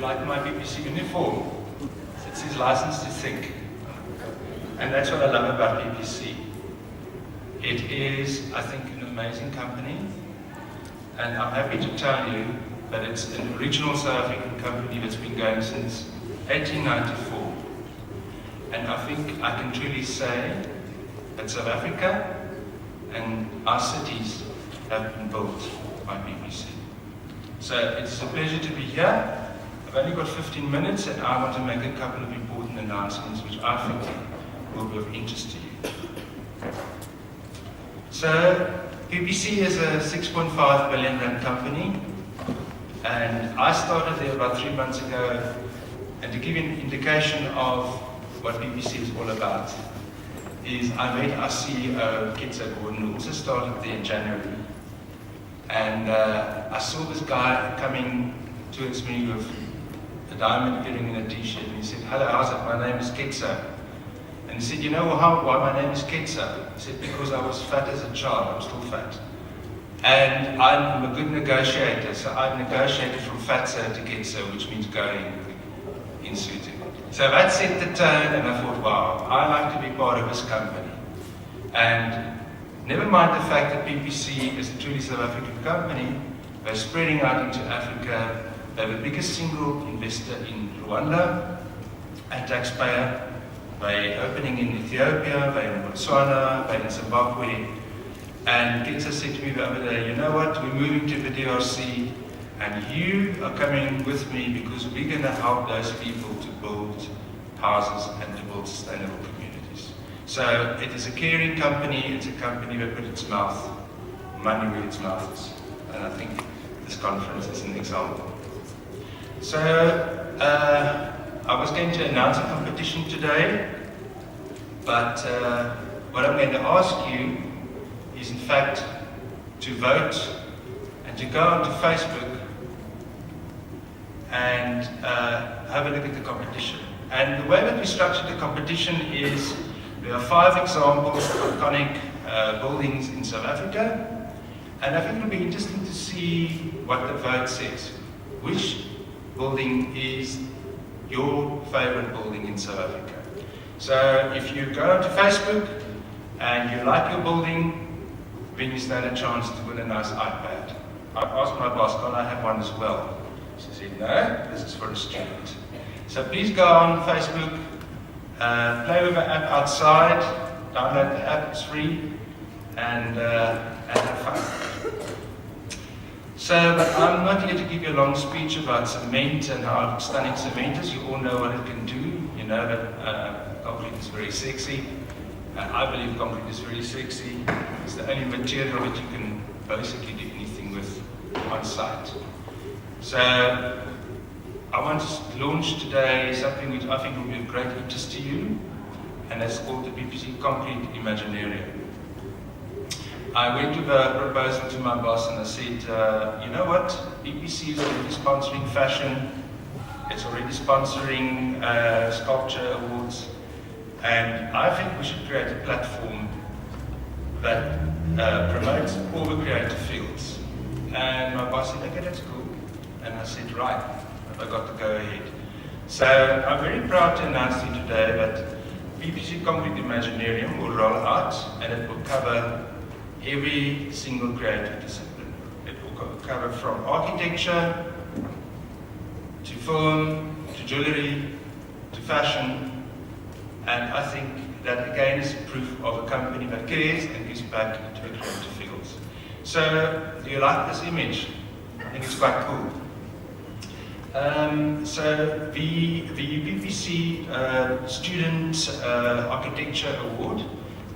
like my PPC uniform? It says license to think. And that's what I love about PPC. It is, I think, an amazing company. And I'm happy to tell you that it's an original South African company that's been going since 1894. And I think I can truly say that South Africa and our cities have been built by PPC. So it's a pleasure to be here. I've only got 15 minutes and I want to make a couple of important announcements which I think will be of interest to you. So PPC is a 6.5 billion rand company, and I started there about 3 months ago. And to give you an indication of what PPC is all about, is I met our CEO, Ketsa Gordon, who also started there in January. And I saw this guy coming towards me with a diamond earring and a t-shirt, and he said, "Hello, how's it? My name is Ketsa." And he said, "You know why my name is Ketsa?" He said, "Because I was fat as a child, I'm still fat. And I'm a good negotiator, so I negotiated from fatso to Ketsa, which means going in suiting." So that set the tone, and I thought, wow, I like to be part of this company. And never mind the fact that PPC is a truly South African company, they're spreading out into Africa. They're the biggest single investor in Rwanda, a taxpayer. They're opening in Ethiopia, they're in Botswana, they're in Zimbabwe. And Ketsa said to me the other day, "You know what, we're moving to the DRC, and you are coming with me because we're going to help those people to build houses and to build sustainable communities." So it is a caring company, it's a company that put its money where its mouth is. And I think this conference is an example. So I was going to announce a competition today, but what I'm going to ask you is in fact to vote and to go onto Facebook and have a look at the competition. And the way that we structured the competition is there are 5 examples of iconic buildings in South Africa, and I think it'll be interesting to see what the vote says. Which building is your favorite building in South Africa? So if you go onto Facebook and you like your building, then you stand a chance to win a nice iPad. I asked my boss, "Can I have one as well?" She said, "No, this is for a student." So please go on Facebook, play with the app outside, download the app, it's free, and have fun. So, but I'm not here to give you a long speech about cement and how stunning cement is. You all know what it can do. You know that concrete is very sexy. I believe concrete is very sexy. It's the only material that you can basically do anything with on site. So I want to launch today something which I think will be of great interest to you, and that's called the PPC Concrete Imaginarium. I went with a proposal to my boss and I said, "You know what, PPC is already sponsoring fashion, it's already sponsoring sculpture awards, and I think we should create a platform that promotes all the creative fields." And my boss said, "Okay, that's cool." And I said, "Right, I got to go ahead." So I'm very proud to announce to you today that PPC Concrete Imaginarium will roll out, and it will cover every single creative discipline. It will cover from architecture to film to jewellery to fashion, and I think that again is proof of a company that cares and gives back to the creative fields. So, do you like this image? I think it's quite cool. So the PPC Student Architecture Award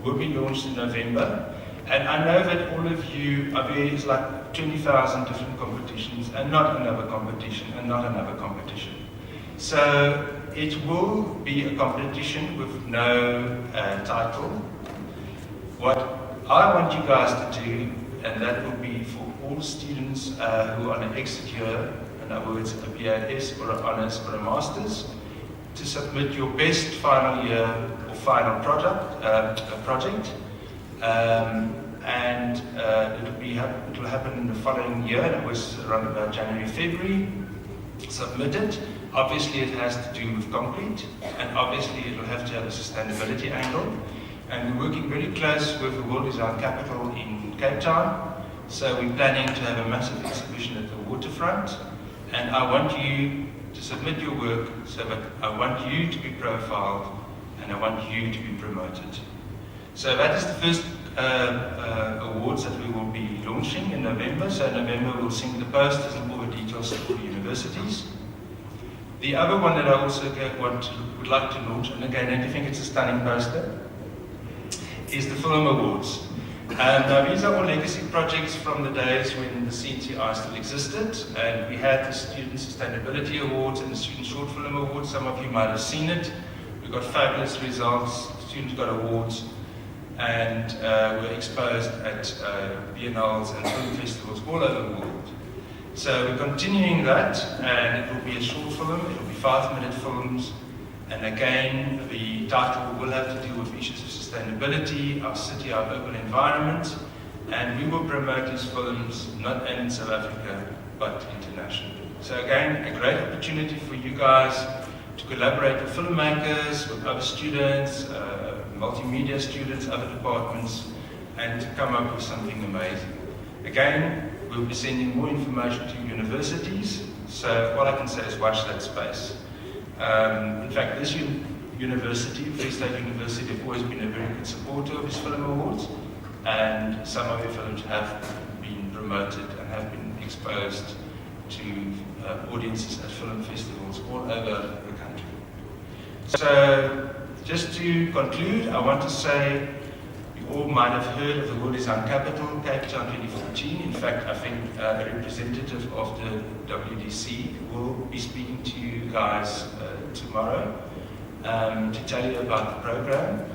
will be launched in November. And I know that all of you are there is like 20,000 different competitions, and not another competition, and not another competition. So it will be a competition with no title. What I want you guys to do, and that will be for all students who are on an exit year, in other words, a BAS or an honours or a master's, to submit your best final year or final project. And it will happen in the following year. It was around about January, February. Submit it, Obviously it has to do with concrete, and obviously it will have to have a sustainability angle. And we're working very close with the World Design Capital in Cape Town. So we're planning to have a massive exhibition at the waterfront. And I want you to submit your work, so that I want you to be profiled and I want you to be promoted. So that is the first awards that we will be launching in November. So in November we'll send the posters and all the details to all the universities. The other one that I also would like to launch, and again I think it's a stunning poster, is the Film Awards. Now these are all legacy projects from the days when the CNCI still existed, and we had the Student Sustainability Awards and the Student Short Film Awards. Some of you might have seen it. We got fabulous results, students got awards, and were exposed at biennales and film festivals all over the world. So we're continuing that, and it will be a short film, it will be 5-minute films, and again the title will have to do with issues of sustainability, our city, our urban environment, and we will promote these films not only in South Africa but internationally. So again, a great opportunity for you guys to collaborate with filmmakers, with other students, multimedia students, other departments, and to come up with something amazing. Again, we'll be sending more information to universities, so all I can say is watch that space. In fact, this university, Free State University, have always been a very good supporter of these film awards, and some of the films have been promoted and have been exposed to audiences at film festivals all over the country. So, just to conclude, I want to say you all might have heard of the World Design Capital, Cape Town 2014. In fact, I think a representative of the WDC will be speaking to you guys tomorrow to tell you about the program.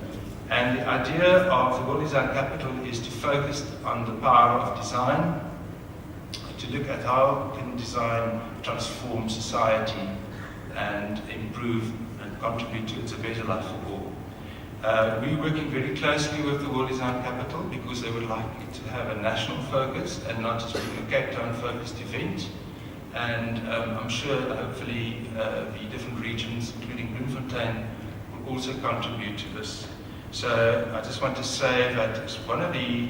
And the idea of the World Design Capital is to focus on the power of design, to look at how can design transform society and improve and contribute to a better life for all. We're working very closely with the World Design Capital because they would like it to have a national focus and not just being a Cape Town focused event. And I'm sure hopefully the different regions, including Bloemfontein, will also contribute to this. So I just want to say that as one of the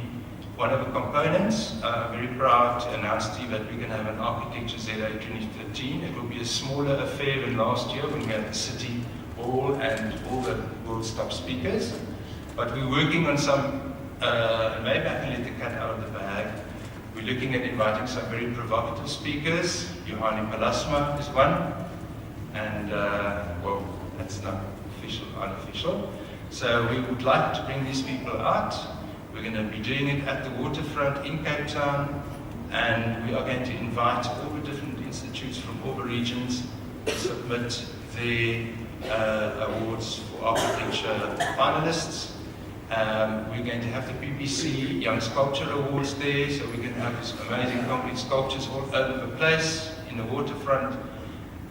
components, I'm very proud to announce to you that we're going to have an Architecture ZA 2013. It will be a smaller affair than last year when we had the city hall and all the world's top speakers. But we're working on some, maybe I can let the cat out of the bag. We're looking at inviting some very provocative speakers. Johanni Palasma is one, and well, that's not official, unofficial. So we would like to bring these people out. We're going to be doing it at the waterfront in Cape Town, and we are going to invite all the different institutes from all the regions to submit their awards for architecture finalists. We're going to have the PPC Young Sculpture Awards there, so we're going to have these amazing concrete sculptures all over the place in the waterfront,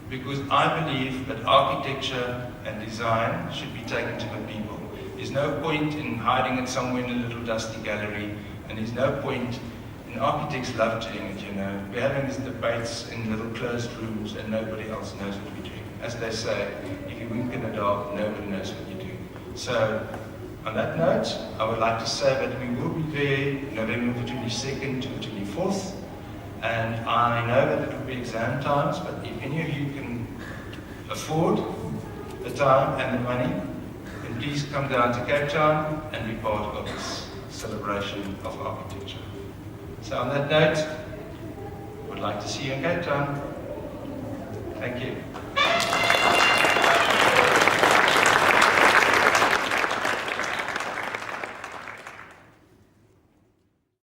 because I believe that architecture and design should be taken to the people. There's no point in hiding it somewhere in a little dusty gallery, and there's no point, and architects love doing it, you know. We're having these debates in little closed rooms and nobody else knows what we're doing. As they say, if you wink in the dark, nobody knows what you're doing. So, on that note, I would like to say that we will be there November 22nd to the 24th, and I know that it will be exam times, but if any of you can afford the time and the money, then please come down to Cape Town and be part of this celebration of architecture. So on that note, I would like to see you in Cape Town. Thank you.